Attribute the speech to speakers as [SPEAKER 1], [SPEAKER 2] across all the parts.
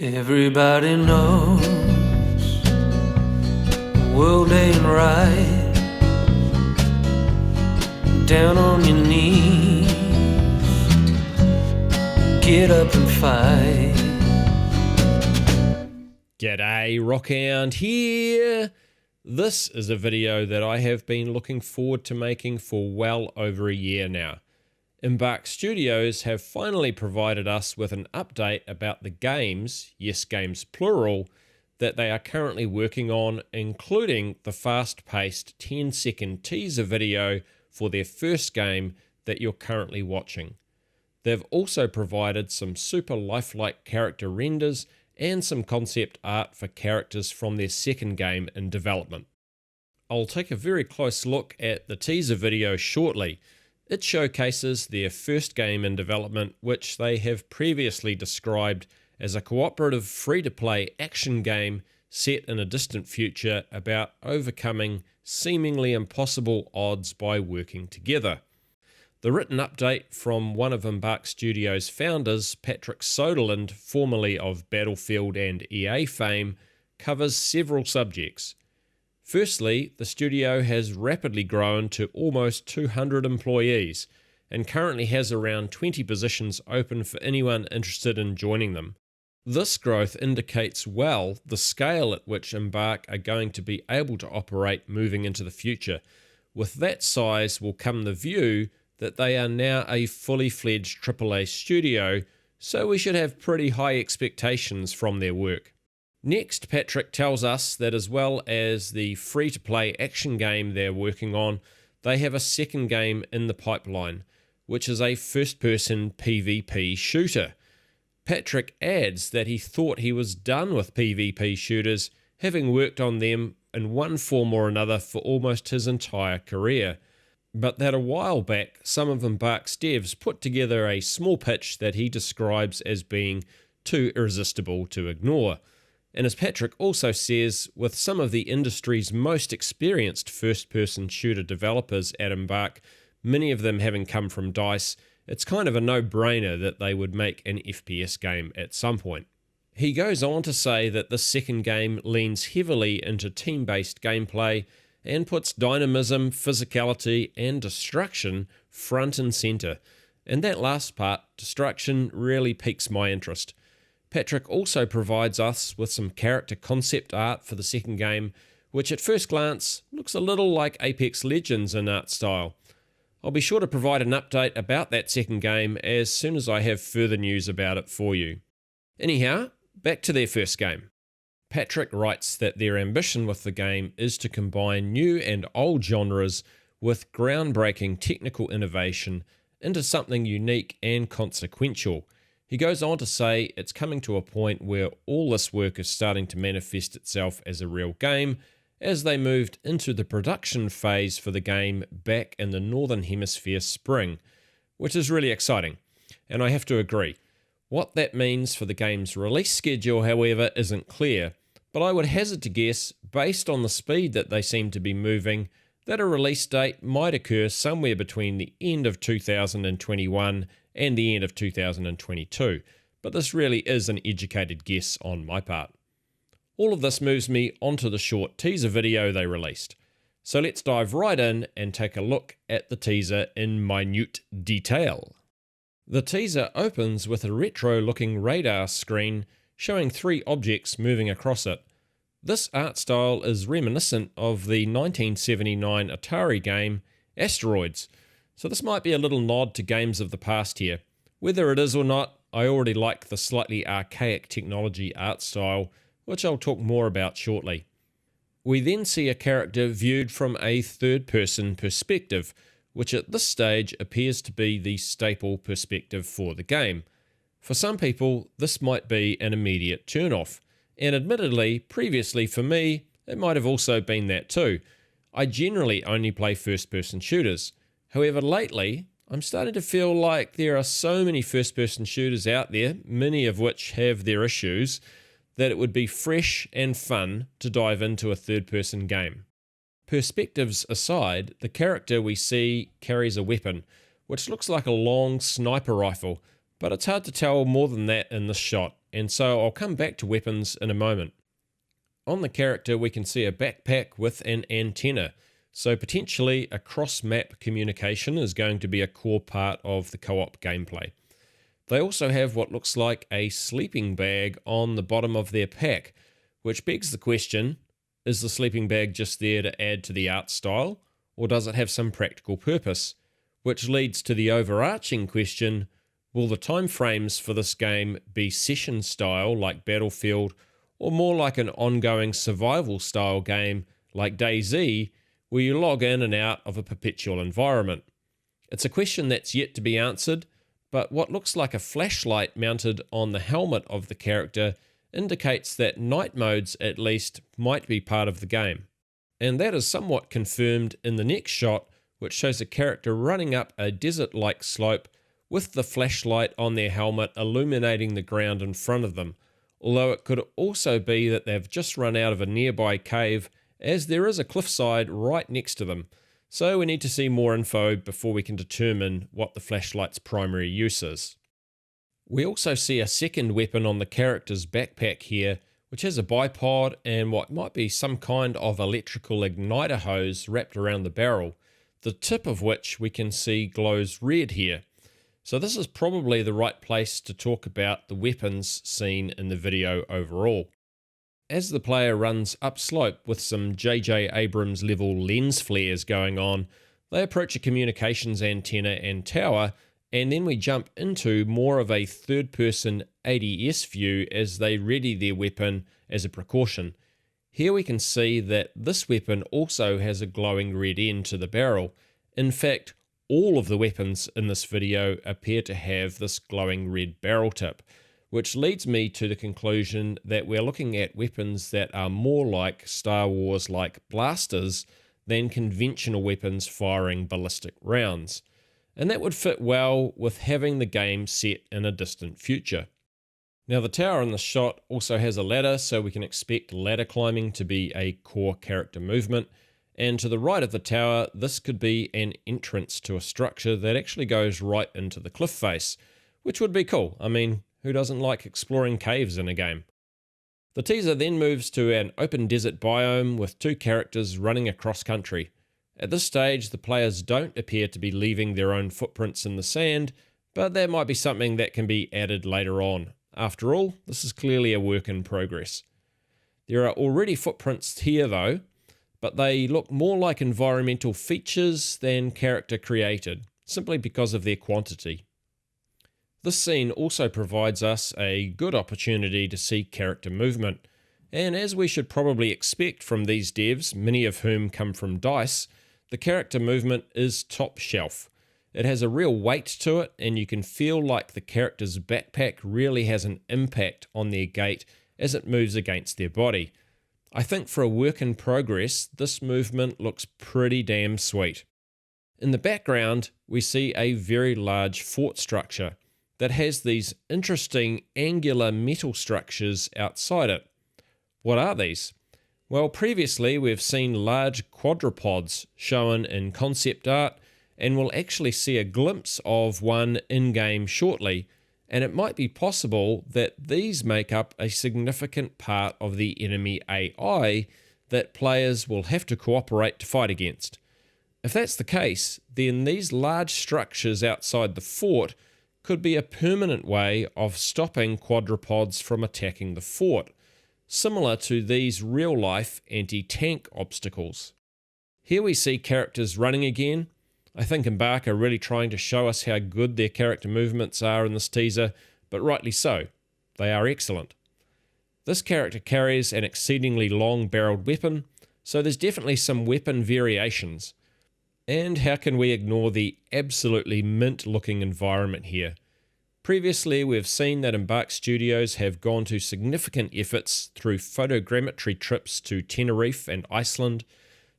[SPEAKER 1] Everybody knows the world ain't right. Down on your knees, get up and fight.
[SPEAKER 2] G'day, Rockhound here. This is a video that I have been looking forward to making for well over a year now. Embark Studios have finally provided us with an update about the games, yes games plural, that they are currently working on, including the fast-paced 10-second teaser video for their first game that you're currently watching. They've also provided some super lifelike character renders and some concept art for characters from their second game in development. I'll take a very close look at the teaser video shortly. It showcases their first game in development, which they have previously described as a cooperative free-to-play action game set in a distant future about overcoming seemingly impossible odds by working together. The written update from one of Embark Studios' founders, Patrick Soderlund, formerly of Battlefield and EA fame, covers several subjects. Firstly, the studio has rapidly grown to almost 200 employees and currently has around 20 positions open for anyone interested in joining them. This growth indicates well the scale at which Embark are going to be able to operate moving into the future. With that size will come the view that they are now a fully fledged AAA studio, so we should have pretty high expectations from their work. Next, Patrick tells us that as well as the free-to-play action game they're working on, they have a second game in the pipeline, which is a first-person PvP shooter. Patrick adds that he thought he was done with PvP shooters, having worked on them in one form or another for almost his entire career, but that a while back some of Embark's devs put together a small pitch that he describes as being too irresistible to ignore. And as Patrick also says, with some of the industry's most experienced first-person shooter developers at Embark, many of them having come from DICE, it's kind of a no-brainer that they would make an FPS game at some point. He goes on to say that the second game leans heavily into team-based gameplay and puts dynamism, physicality, and destruction front and center. And that last part, destruction, really piques my interest. Patrick also provides us with some character concept art for the second game, which at first glance looks a little like Apex Legends in art style. I'll be sure to provide an update about that second game as soon as I have further news about it for you. Anyhow, back to their first game. Patrick writes that their ambition with the game is to combine new and old genres with groundbreaking technical innovation into something unique and consequential. He goes on to say it's coming to a point where all this work is starting to manifest itself as a real game as they moved into the production phase for the game back in the Northern Hemisphere spring, which is really exciting. And I have to agree. What that means for the game's release schedule, however, isn't clear, but I would hazard to guess, based on the speed that they seem to be moving, that a release date might occur somewhere between the end of 2021 and the end of 2022, but this really is an educated guess on my part. All of this moves me onto the short teaser video they released. So let's dive right in and take a look at the teaser in minute detail. The teaser opens with a retro-looking radar screen showing three objects moving across it. This art style is reminiscent of the 1979 Atari game Asteroids, so this might be a little nod to games of the past here. Whether it is or not, I already like the slightly archaic technology art style, which I'll talk more about shortly. We then see a character viewed from a third-person perspective, which at this stage appears to be the staple perspective for the game. For some people, this might be an immediate turn-off, and admittedly, previously for me, it might have also been that too. I generally only play first-person shooters. However, lately, I'm starting to feel like there are so many first-person shooters out there, many of which have their issues, that it would be fresh and fun to dive into a third-person game. Perspectives aside, the character we see carries a weapon, which looks like a long sniper rifle, but it's hard to tell more than that in this shot. and so I'll come back to weapons in a moment. On the character, we can see a backpack with an antenna, so potentially a cross-map communication is going to be a core part of the co-op gameplay. They also have what looks like a sleeping bag on the bottom of their pack, which begs the question, is the sleeping bag just there to add to the art style, or does it have some practical purpose? Which leads to the overarching question, will the time frames for this game be session style like Battlefield, or more like an ongoing survival style game like DayZ, where you log in and out of a perpetual environment? It's a question that's yet to be answered, but what looks like a flashlight mounted on the helmet of the character indicates that night modes at least might be part of the game. And that is somewhat confirmed in the next shot, which shows a character running up a desert-like slope with the flashlight on their helmet illuminating the ground in front of them, although it could also be that they've just run out of a nearby cave, as there is a cliffside right next to them, so we need to see more info before we can determine what the flashlight's primary use is. We also see a second weapon on the character's backpack here, which has a bipod and what might be some kind of electrical igniter hose wrapped around the barrel, the tip of which we can see glows red here. So this is probably the right place to talk about the weapons seen in the video overall. As the player runs upslope with some J.J. Abrams level lens flares going on, they approach a communications antenna and tower, and then we jump into more of a third-person ADS view as they ready their weapon as a precaution. Here we can see that this weapon also has a glowing red end to the barrel. In fact, all of the weapons in this video appear to have this glowing red barrel tip, which leads me to the conclusion that we're looking at weapons that are more like Star Wars-like blasters than conventional weapons firing ballistic rounds. And that would fit well with having the game set in a distant future. Now the tower in the shot also has a ladder, so we can expect ladder climbing to be a core character movement, and to the right of the tower this could be an entrance to a structure that actually goes right into the cliff face, which would be cool. I mean, who doesn't like exploring caves in a game? The teaser then moves to an open desert biome with two characters running across country. At this stage, the players don't appear to be leaving their own footprints in the sand, but that might be something that can be added later on. After all, this is clearly a work in progress. There are already footprints here though, but they look more like environmental features than character created, simply because of their quantity. This scene also provides us a good opportunity to see character movement, and as we should probably expect from these devs, many of whom come from DICE, the character movement is top shelf. It has a real weight to it, and you can feel like the character's backpack really has an impact on their gait as it moves against their body. I think for a work in progress, this movement looks pretty damn sweet. In the background, we see a very large fort structure that has these interesting angular metal structures outside it. What are these? Well, previously we've seen large quadrupods shown in concept art, and we'll actually see a glimpse of one in-game shortly, and it might be possible that these make up a significant part of the enemy AI that players will have to cooperate to fight against. If that's the case, then these large structures outside the fort could be a permanent way of stopping quadrupods from attacking the fort, similar to these real-life anti-tank obstacles. Here we see characters running again. I think Embark are really trying to show us how good their character movements are in this teaser, but rightly so. They are excellent. This character carries an exceedingly long-barreled weapon, so there's definitely some weapon variations. And how can we ignore the absolutely mint-looking environment here? Previously, we've seen that Embark Studios have gone to significant efforts through photogrammetry trips to Tenerife and Iceland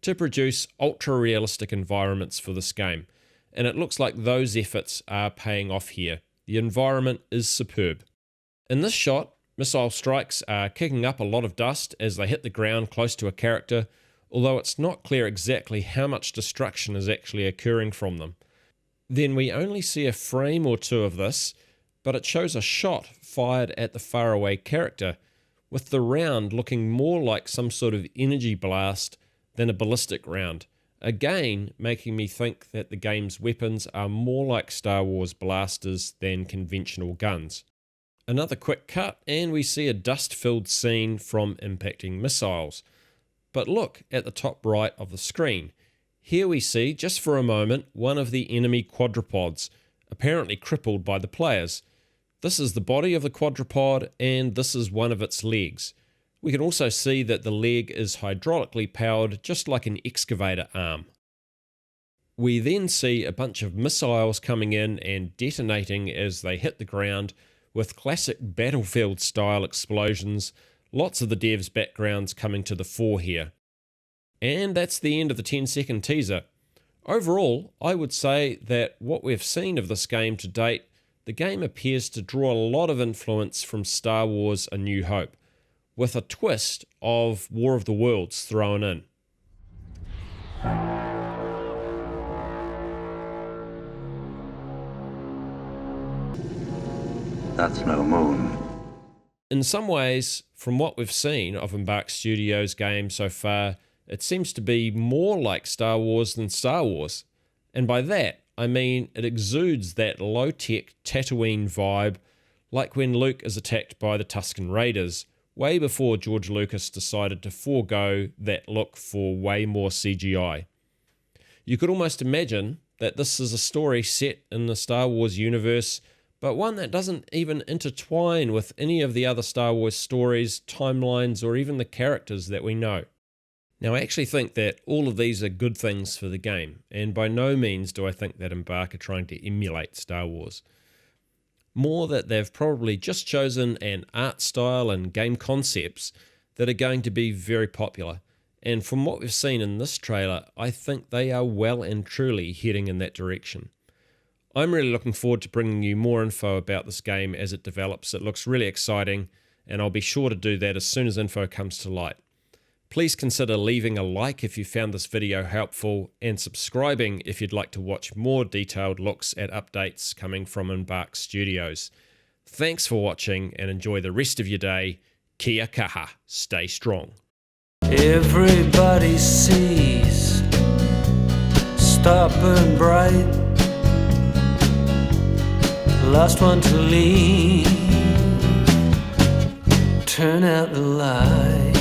[SPEAKER 2] to produce ultra-realistic environments for this game, and it looks like those efforts are paying off here. The environment is superb. In this shot, missile strikes are kicking up a lot of dust as they hit the ground close to a character, although it's not clear exactly how much destruction is actually occurring from them. Then we only see a frame or two of this, but it shows a shot fired at the faraway character, with the round looking more like some sort of energy blast than a ballistic round, again making me think that the game's weapons are more like Star Wars blasters than conventional guns. Another quick cut and we see a dust-filled scene from impacting missiles. But look at the top right of the screen. Here we see, just for a moment, one of the enemy quadrupods, apparently crippled by the players. This is the body of the quadrupod and this is one of its legs. We can also see that the leg is hydraulically powered, just like an excavator arm. We then see a bunch of missiles coming in and detonating as they hit the ground, with classic battlefield-style explosions, lots of the devs' backgrounds coming to the fore here. And that's the end of the 10-second teaser. Overall, I would say that what we've seen of this game to date, the game appears to draw a lot of influence from Star Wars: A New Hope, with a twist of War of the Worlds thrown in.
[SPEAKER 3] That's no moon.
[SPEAKER 2] In some ways, from what we've seen of Embark Studios' game so far, it seems to be more like Star Wars than Star Wars. And by that, I mean it exudes that low-tech Tatooine vibe, like when Luke is attacked by the Tusken Raiders, way before George Lucas decided to forego that look for way more CGI. You could almost imagine that this is a story set in the Star Wars universe, but one that doesn't even intertwine with any of the other Star Wars stories, timelines, or even the characters that we know. Now, I actually think that all of these are good things for the game, and by no means do I think that Embark are trying to emulate Star Wars. More that they've probably just chosen an art style and game concepts that are going to be very popular, and from what we've seen in this trailer, I think they are well and truly heading in that direction. I'm really looking forward to bringing you more info about this game as it develops. It looks really exciting, and I'll be sure to do that as soon as info comes to light. Please consider leaving a like if you found this video helpful, and subscribing if you'd like to watch more detailed looks at updates coming from Embark Studios. Thanks for watching, and enjoy the rest of your day. Kia kaha, stay strong.
[SPEAKER 1] Everybody sees, stop and bright, last one to leave, turn out the light,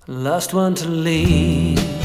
[SPEAKER 1] last one to leave.